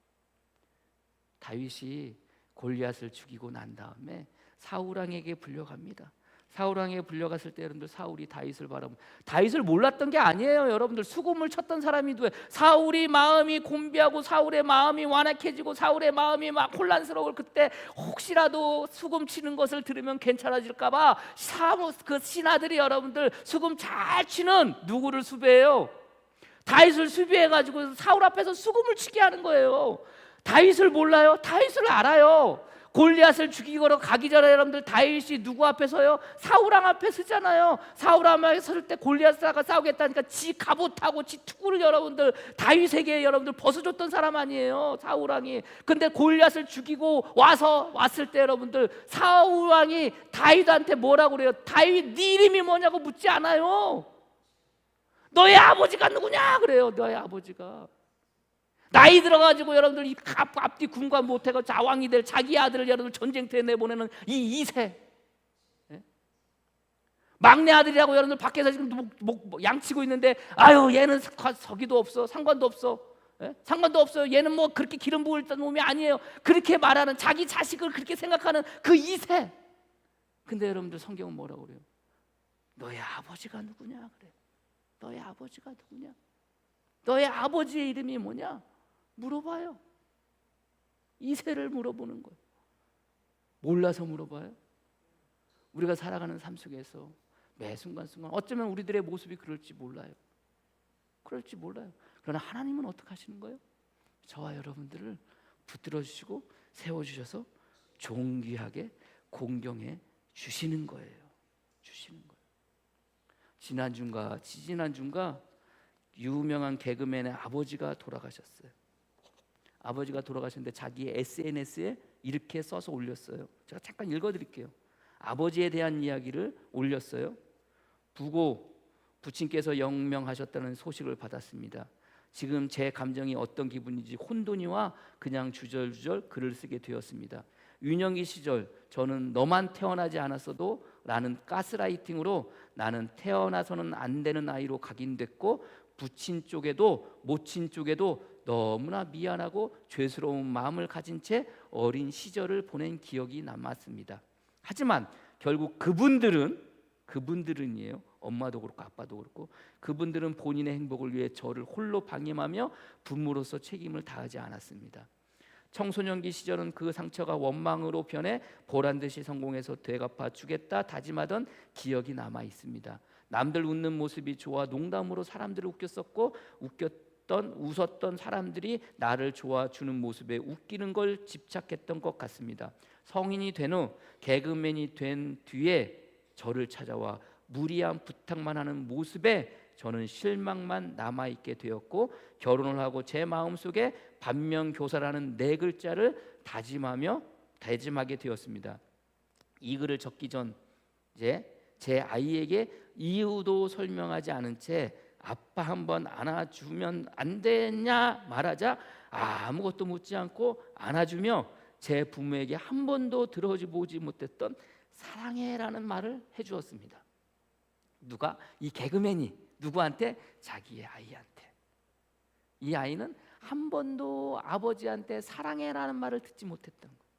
다윗이 골리앗을 죽이고 난 다음에 사울 왕에게 불려갑니다. 사울 왕에게 불려갔을 때 여러분들 사울이 다윗을 바라보고, 다윗을 몰랐던 게 아니에요. 여러분들 수금을 쳤던 사람이 누구예요? 사울이 마음이 곤비하고 사울의 마음이 완악해지고 사울의 마음이 막 혼란스러울 그때 혹시라도 수금 치는 것을 들으면 괜찮아질까 봐 그 신하들이 여러분들 수금 잘 치는 누구를 수배해요? 다윗을 수비해가지고 사울 앞에서 수금을 치게 하는 거예요. 다윗을 몰라요? 다윗을 알아요. 골리앗을 죽이러 가기 전에 여러분들 다윗이 누구 앞에 서요? 사울 왕 앞에 서잖아요. 사울 왕 앞에 설 때 골리앗과 싸우겠다니까 지 갑옷하고 지 투구를 여러분들 다윗에게 여러분들 벗어줬던 사람 아니에요, 사울 왕이. 근데 골리앗을 죽이고 왔을 때 여러분들 사울 왕이 다윗한테 뭐라고 그래요? 다윗 네 이름이 뭐냐고 묻지 않아요. 너의 아버지가 누구냐 그래요. 너의 아버지가. 나이 들어가지고 여러분들 이 앞뒤 군관 못해가 자왕이 될 자기 아들을 여러분들 전쟁터에 내보내는 이 이세, 막내 아들이라고 여러분들 밖에서 지금 양치고 있는데 아유 얘는 서기도 없어, 상관도 없어, 상관도 없어요. 얘는 뭐 그렇게 기름 부을 놈이 아니에요. 그렇게 말하는 자기 자식을 그렇게 생각하는 그 이세. 근데 여러분들 성경은 뭐라고 그래요? 너의 아버지가 누구냐 그래요. 너의 아버지가 누구냐? 너의 아버지의 이름이 뭐냐? 물어봐요. 이세를 물어보는 거예요. 몰라서 물어봐요. 우리가 살아가는 삶 속에서 매 순간순간 어쩌면 우리들의 모습이 그럴지 몰라요. 그럴지 몰라요. 그러나 하나님은 어떻게 하시는 거예요? 저와 여러분들을 붙들어 주시고 세워주셔서 존귀하게 공경해 주시는 거예요. 주시는 거예요. 지난주인가 지지난주인가 유명한 개그맨의 아버지가 돌아가셨어요. 아버지가 돌아가셨는데 자기 SNS에 이렇게 써서 올렸어요. 제가 잠깐 읽어드릴게요. 아버지에 대한 이야기를 올렸어요. 부친께서 영명하셨다는 소식을 받았습니다. 지금 제 감정이 어떤 기분인지 혼돈이와 그냥 주절주절 글을 쓰게 되었습니다. 유년기 시절 저는 너만 태어나지 않았어도 라는 가스라이팅으로 나는 태어나서는 안 되는 아이로 각인됐고 부친 쪽에도 모친 쪽에도 너무나 미안하고 죄스러운 마음을 가진 채 어린 시절을 보낸 기억이 남았습니다. 하지만 결국 그분들은이에요. 엄마도 그렇고 아빠도 그렇고 그분들은 본인의 행복을 위해 저를 홀로 방임하며 부모로서 책임을 다하지 않았습니다. 청소년기 시절은 그 상처가 원망으로 변해 보란듯이 성공해서 되갚아 주겠다 다짐하던 기억이 남아 있습니다. 남들 웃는 모습이 좋아 농담으로 사람들을 웃었던 사람들이 나를 좋아주는 모습에 웃기는 걸 집착했던 것 같습니다. 성인이 된 후 개그맨이 된 뒤에 저를 찾아와 무리한 부탁만 하는 모습에 저는 실망만 남아있게 되었고 결혼을 하고 제 마음속에 반면교사라는 4글자를 다짐하게 되었습니다. 이 글을 적기 전 제 아이에게 이유도 설명하지 않은 채 아빠 한번 안아주면 안 되냐 말하자 아무것도 묻지 않고 안아주며 제 부모에게 한 번도 들어보지 못했던 사랑해라는 말을 해주었습니다. 누가? 이 개그맨이 누구한테? 자기의 아이한테. 이 아이는 한 번도 아버지한테 사랑해라는 말을 듣지 못했던 거예요.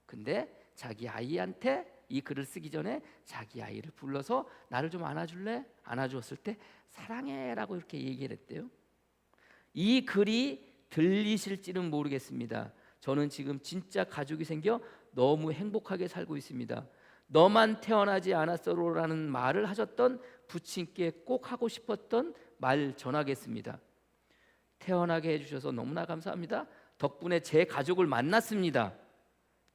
근데 자기 아이한테 이 글을 쓰기 전에 자기 아이를 불러서 나를 좀 안아줄래? 안아주었을 때 사랑해라고 이렇게 얘기를 했대요. 이 글이 들리실지는 모르겠습니다. 저는 지금 진짜 가족이 생겨 너무 행복하게 살고 있습니다. 너만 태어나지 않았어라는 말을 하셨던 부친께 꼭 하고 싶었던 말 전하겠습니다. 태어나게 해주셔서 너무나 감사합니다. 덕분에 제 가족을 만났습니다.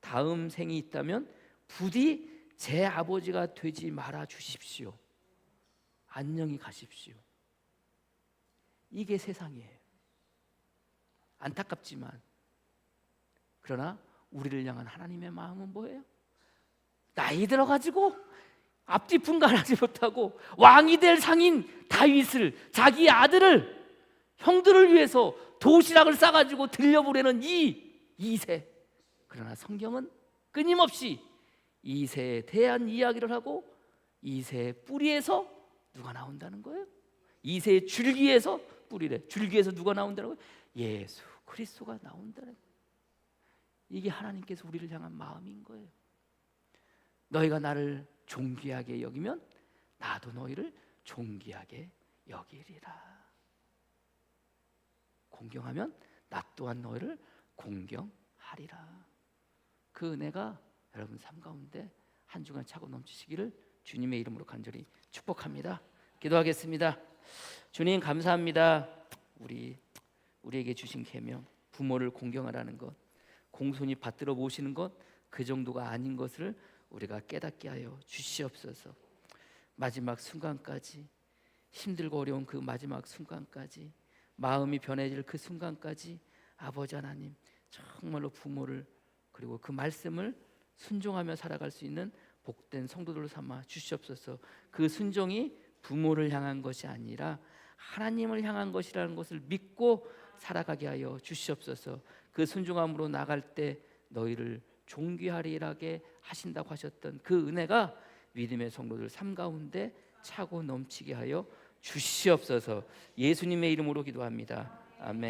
다음 생이 있다면 부디 제 아버지가 되지 말아 주십시오. 안녕히 가십시오. 이게 세상이에요. 안타깝지만 그러나 우리를 향한 하나님의 마음은 뭐예요? 나이 들어가지고 앞뒤 분간하지 못하고 왕이 될 상인 다윗을, 자기 아들을, 형들을 위해서 도시락을 싸가지고 들려보내는 이 이세. 그러나 성경은 끊임없이 이새에 대한 이야기를 하고 이새의 뿌리에서 누가 나온다는 거예요? 이새의 줄기에서 뿌리래. 줄기에서 누가 나온다는 거예요? 예수 그리스도가 나온다는 거예요. 이게 하나님께서 우리를 향한 마음인 거예요. 너희가 나를 존귀하게 여기면 나도 너희를 존귀하게 여기리라. 공경하면 나 또한 너희를 공경하리라. 그 은혜가 여러분 삶 가운데 한 주간 차고 넘치시기를 주님의 이름으로 간절히 축복합니다. 기도하겠습니다. 주님 감사합니다. 우리에게 주신 계명, 부모를 공경하라는 것, 공손히 받들어 모시는 것, 그 정도가 아닌 것을 우리가 깨닫게 하여 주시옵소서. 마지막 순간까지, 힘들고 어려운 그 마지막 순간까지, 마음이 변해질 그 순간까지 아버지 하나님 정말로 부모를 그리고 그 말씀을 순종하며 살아갈 수 있는 복된 성도들로 삼아 주시옵소서. 그 순종이 부모를 향한 것이 아니라 하나님을 향한 것이라는 것을 믿고 살아가게 하여 주시옵소서. 그 순종함으로 나갈 때 너희를 존귀하리라게 하신다고 하셨던 그 은혜가 믿음의 성도들 삶 가운데 차고 넘치게 하여 주시옵소서. 예수님의 이름으로 기도합니다. 아멘.